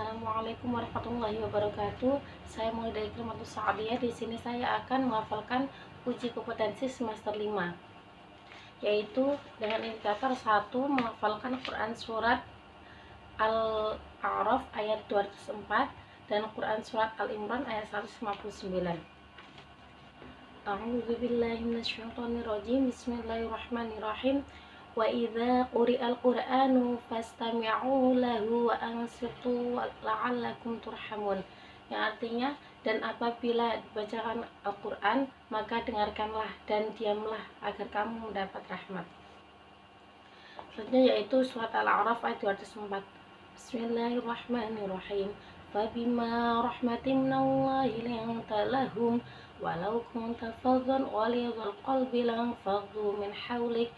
Assalamualaikum warahmatullahi wabarakatuh. Saya mulai dari Klimatus Sa'adiyah. Di sini saya akan menghafalkan uji kompetensi semester 5, yaitu dengan indikator 1 menghafalkan Quran surat Al-A'raf ayat 204 dan Quran surat Al-Imran ayat 159. A'udzubillahi minasyaitonirrajim. Bismillahirrahmanirrahim. Wa idza quri'al Qur'anu fastami'u lahu wa ansitu la'allakum turhamun. Yang artinya, dan apabila dibacakan Al-Qur'an, maka dengarkanlah dan diamlah agar kamu mendapat rahmat. Selanjutnya yaitu surat Al-A'raf ayat 204. Bismillahirrahmanirrahim. Fabima rahmatin minallahi linta lahum walau kunta faddan ghalidhal qalbi lanfaddu min hawlik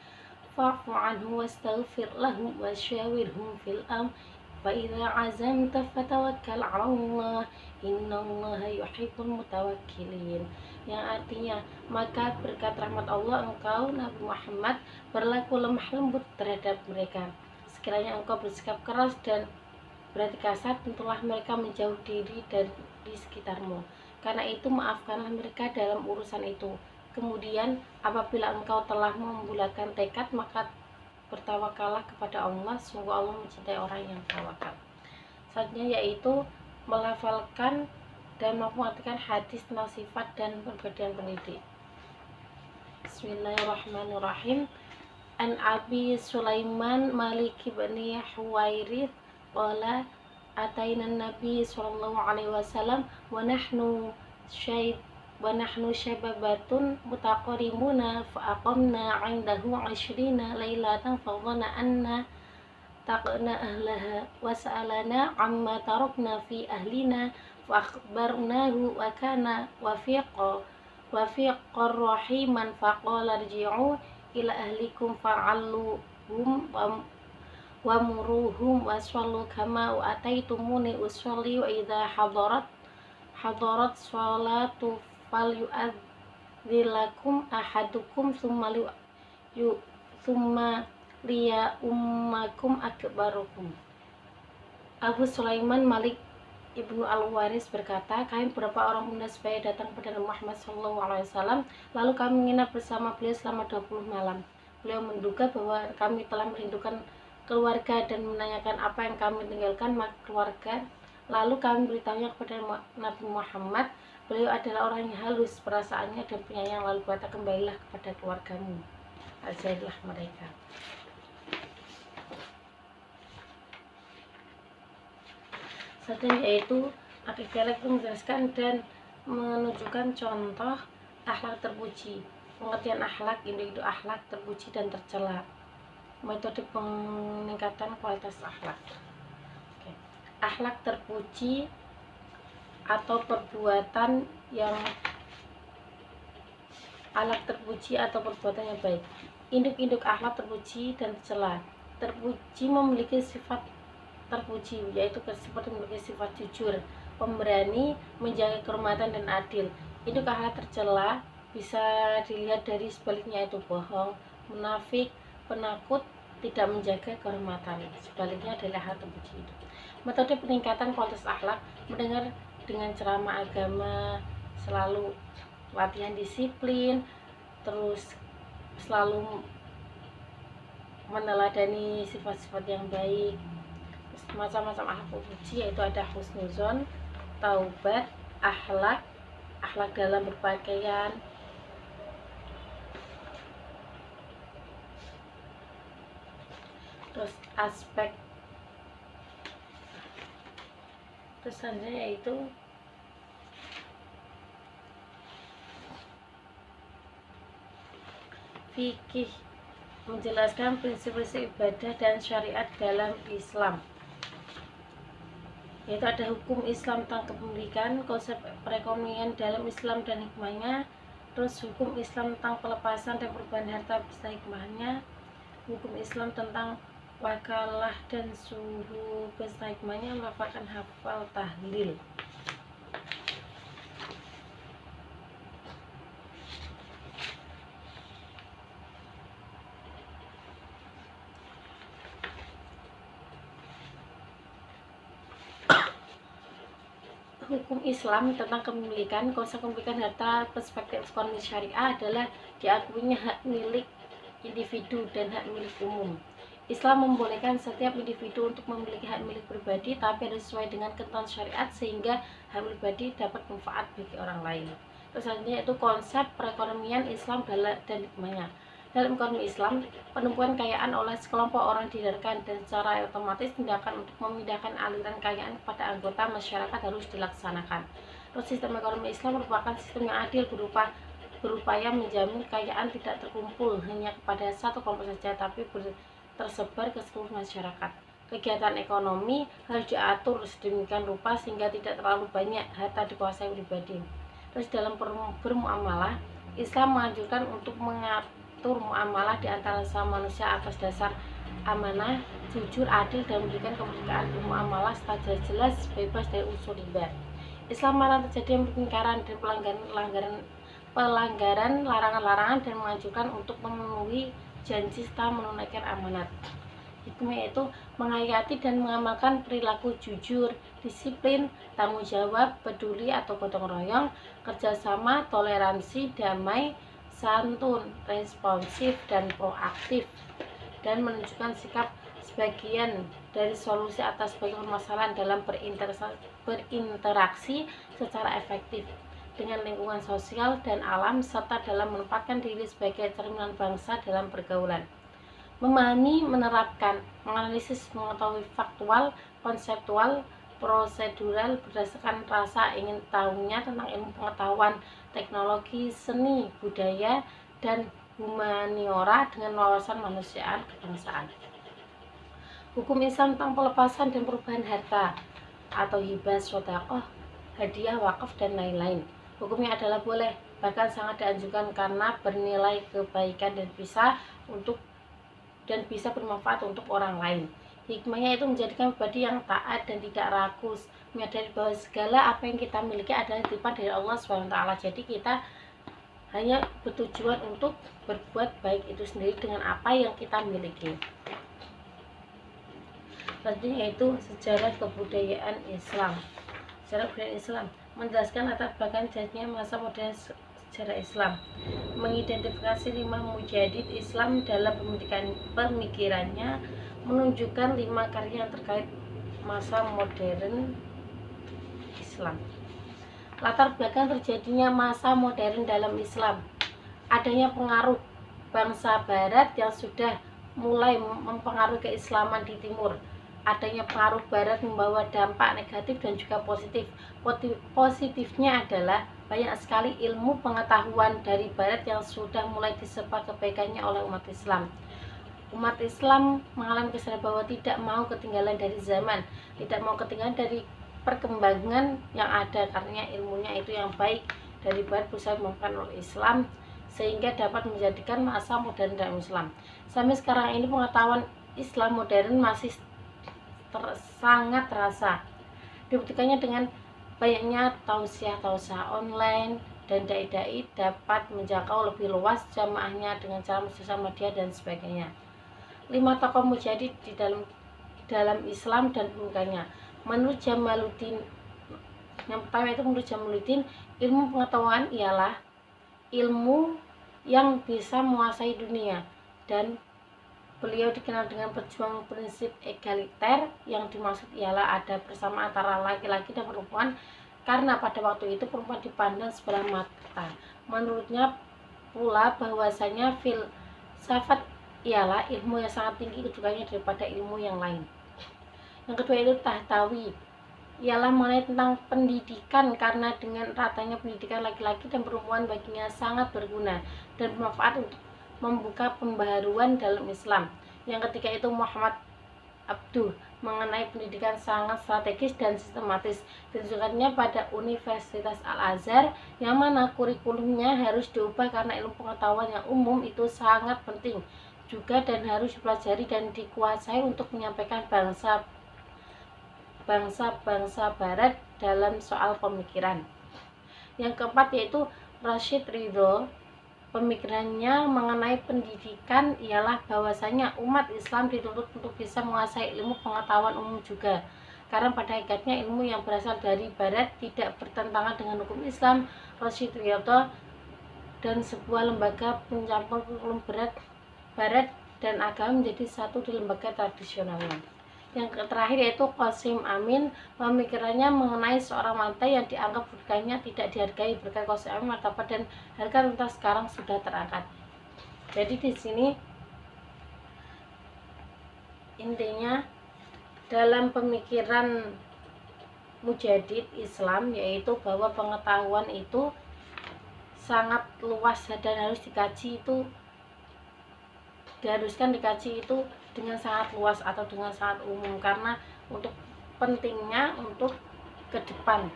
fa'fu anhu wastaghfir lahum wasyawirhum fil amr fa idza azamta fatawakkal 'ala Allah innallaha yuhibbul mutawakkilin. Yang artinya, maka berkat rahmat Allah engkau Nabi Muhammad berlaku lemah lembut terhadap mereka. Sekiranya engkau bersikap keras dan berarti kasar, tentulah mereka menjauh diri dari di sekitarmu. Karena itu maafkanlah mereka dalam urusan itu. Kemudian apabila engkau telah membulatkan tekad, maka bertawakallah kepada Allah. Sungguh Allah mencintai orang yang tawakal. Selanjutnya yaitu melafalkan dan mengartikan hadis tentang sifat dan perbedaan pendidik. Bismillahirrahmanirrahim. An Abi Sulaiman Malik bin Huwairith qala atainan Nabi sallallahu alaihi wasallam wa nahnu syababatun mutaqarimuna fa aqamna 'indahu 'ishrina lailatan fa dhanna anna taqna ahlaha wa sa'alana 'amma tarakna fi ahlina fa akhbarnahu wa kana wafiqar rahiman fa qala irji'u ila ahlikum fa'alluhum wa muruhum wasallu kama wa ataitumuni usolli wa idha hadarat sholatu falyu'adzilakum ahadukum thumma liya ummakum akbarukum. Abu Sulaiman Malik Ibnu Al-Waris berkata, kami beberapa orang pemuda supaya datang kepada Muhammad SAW, lalu kami menginap bersama beliau selama 20 malam. Beliau menduga bahwa kami telah merindukan keluarga dan menanyakan apa yang kami tinggalkan maka keluarga. Lalu kami beritahunya kepada Nabi Muhammad, beliau adalah orang yang halus perasaannya dan penyayang, lalu berkata, kembalilah kepada keluargamu, ajaiblah mereka. Satu yaitu akidah menjelaskan dan menunjukkan contoh akhlak terpuji. Pengertian akhlak, individu akhlak terpuji dan tercela. Metode peningkatan kualitas akhlak. Akhlak terpuji atau perbuatan yang baik. Induk-induk akhlak terpuji dan tercela. Terpuji memiliki sifat terpuji, yaitu seperti memiliki sifat jujur, pemberani, menjaga kehormatan dan adil. Induk akhlak tercela bisa dilihat dari sebaliknya, itu bohong, munafik, penakut, tidak menjaga kehormatan. Sebaliknya adalah hal terpuji itu. Metode peningkatan kualitas akhlak: mendengar dengan ceramah agama, selalu latihan disiplin, terus selalu meneladani sifat-sifat yang baik. Macam-macam akhlak terpuji yaitu ada husnuzon, taubat, akhlak dalam berpakaian, terus aspek kesannya yaitu fikih, menjelaskan prinsip-prinsip ibadah dan syariat dalam Islam, yaitu ada hukum Islam tentang kepemilikan, konsep perekonomian dalam Islam dan hikmahnya, terus hukum Islam tentang pelepasan dan perubahan harta beserta hikmahnya, hukum Islam tentang wakalah dan suhu beserta hikmahnya, melafalkan hafal tahlil. hukum Islam tentang kepemilikan, konsep kepemilikan harta perspektif ekonomi syariah adalah diakuinya hak milik individu dan hak milik umum. Islam membolehkan setiap individu untuk memiliki hak milik pribadi, tapi harus sesuai dengan ketentuan syariat sehingga hak milik pribadi dapat manfaat bagi orang lain. Terus selanjutnya itu konsep perekonomian Islam dan hikmahnya. Dalam ekonomi Islam, penumpukan kekayaan oleh sekelompok orang dihindarkan dan secara otomatis tindakan untuk memindahkan aliran kekayaan kepada anggota masyarakat harus dilaksanakan. Terus sistem ekonomi Islam merupakan sistem yang adil berupaya menjamin kekayaan tidak terkumpul hanya kepada satu kelompok saja, tapi tersebar ke seluruh masyarakat. Kegiatan ekonomi harus diatur sedemikian rupa sehingga tidak terlalu banyak harta dikuasai pribadi. Terus dalam bermuamalah, Islam menganjurkan untuk mengatur muamalah di antara sesama manusia atas dasar amanah, jujur, adil, dan memberikan kemerdekaan bermuamalah secara jelas bebas dari unsur riba. Islam melarang terjadi pengingkaran dan pelanggaran larangan-larangan dan menganjurkan untuk memenuhi janji serta menunaikan amanat. Hikmah yaitu menghayati dan mengamalkan perilaku jujur, disiplin, tanggung jawab, peduli atau gotong royong, kerjasama, toleransi, damai, santun, responsif, dan proaktif, dan menunjukkan sikap sebagian dari solusi atas berbagai permasalahan dalam berinteraksi secara efektif dengan lingkungan sosial dan alam, serta dalam menempatkan diri sebagai cerminan bangsa dalam pergaulan. Memahami, menerapkan, menganalisis, mengetahui faktual, konseptual, prosedural berdasarkan rasa ingin tahunya tentang ilmu pengetahuan, teknologi, seni, budaya, dan humaniora dengan wawasan manusiaan kebangsaan. Hukum Islam tentang pelepasan dan perubahan harta atau hibah, sedekah, hadiah, wakaf, dan lain-lain. Hukumnya adalah boleh, bahkan sangat dianjurkan karena bernilai kebaikan dan bisa bermanfaat untuk orang lain. Hikmahnya itu menjadikan pribadi yang taat dan tidak rakus, menyadari bahwa segala apa yang kita miliki adalah titipan dari Allah SWT. Jadi kita hanya bertujuan untuk berbuat baik itu sendiri dengan apa yang kita miliki. Selanjutnya yaitu sejarah kebudayaan Islam. Sejarah kebudayaan Islam menjelaskan latar belakang jadinya masa modern sejarah Islam, mengidentifikasi 5 mujadid Islam dalam pemikirannya, menunjukkan 5 karya yang terkait masa modern Islam. Latar belakang terjadinya masa modern dalam Islam, adanya pengaruh bangsa Barat yang sudah mulai mempengaruhi keislaman di Timur. Adanya pengaruh Barat membawa dampak negatif dan juga positif. Positifnya adalah banyak sekali ilmu pengetahuan dari Barat yang sudah mulai disebar kebaikannya oleh umat Islam. Umat Islam mengalami kesadaran bahwa tidak mau ketinggalan dari zaman, tidak mau ketinggalan dari perkembangan yang ada, karena ilmunya itu yang baik dari Barat berusaha mengembangkan oleh Islam sehingga dapat menjadikan masa modern dalam Islam. Sampai sekarang ini pengetahuan Islam modern masih sangat terasa. Dibuktikannya dengan banyaknya tausiah online dan dai-dai dapat menjangkau lebih luas jamaahnya dengan cara sosial media dan sebagainya. 5 tokoh mujahid di dalam Islam dan pemikirannya. Menurut Jamaluddin, yang pertama itu menurut Jamaluddin, ilmu pengetahuan ialah ilmu yang bisa menguasai dunia, dan beliau dikenal dengan perjuangan prinsip egaliter. Yang dimaksud ialah ada bersama antara laki-laki dan perempuan, karena pada waktu itu perempuan dipandang sebelah mata. Menurutnya pula bahwasanya filsafat ialah ilmu yang sangat tinggi kedudukannya daripada ilmu yang lain. Yang kedua itu tahtawi, ialah mengenai tentang pendidikan, karena dengan ratanya pendidikan laki-laki dan perempuan baginya sangat berguna dan bermanfaat untuk membuka pembaharuan dalam Islam. Yang ketiga itu Muhammad Abduh, mengenai pendidikan sangat strategis dan sistematis, ditujukannya pada Universitas Al-Azhar, yang mana kurikulumnya harus diubah karena ilmu pengetahuan yang umum itu sangat penting juga dan harus dipelajari dan dikuasai untuk menyampaikan bangsa Barat dalam soal pemikiran. Yang keempat yaitu Rashid Ridho, pemikirannya mengenai pendidikan ialah bahwasanya umat Islam dituntut untuk bisa menguasai ilmu pengetahuan umum juga, karena pada hakikatnya ilmu yang berasal dari barat tidak bertentangan dengan hukum Islam. Rashid Riyadhah dan sebuah lembaga pencampur kurikulum barat dan agama menjadi satu di lembaga tradisionalnya. Yang terakhir yaitu Qasim Amin, pemikirannya mengenai seorang wanita yang dianggap berkahnya tidak dihargai. Berkat Qasim Amin, martabat dan harga wanita sekarang sudah terangkat. Jadi di sini intinya dalam pemikiran Mujadid Islam yaitu bahwa pengetahuan itu sangat luas dan harus dikaji, itu diharuskan dikaji itu dengan sangat luas atau dengan sangat umum, karena untuk pentingnya untuk ke depan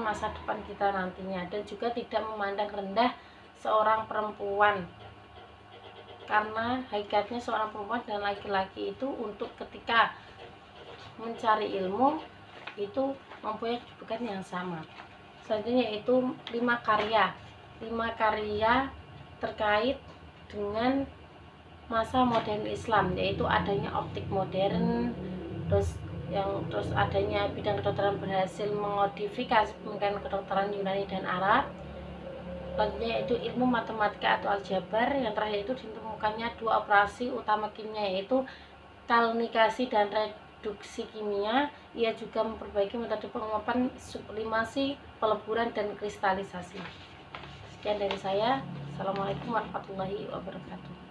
masa depan kita nantinya, dan juga tidak memandang rendah seorang perempuan, karena hakikatnya seorang perempuan dan laki-laki itu untuk ketika mencari ilmu itu mempunyai kedudukan yang sama. Selanjutnya yaitu 5 karya terkait dengan masa modern Islam, yaitu adanya optik modern, terus adanya bidang kedokteran berhasil mengodifikasi pemikiran kedokteran Yunani dan Arab. Selanjutnya yaitu ilmu matematika atau aljabar. Yang terakhir itu ditemukannya 2 operasi utama kimia, yaitu kalinikasi dan reduksi kimia. Ia juga memperbaiki metode penguapan, sublimasi, peleburan, dan kristalisasi. Sekian dari saya. Assalamualaikum warahmatullahi wabarakatuh.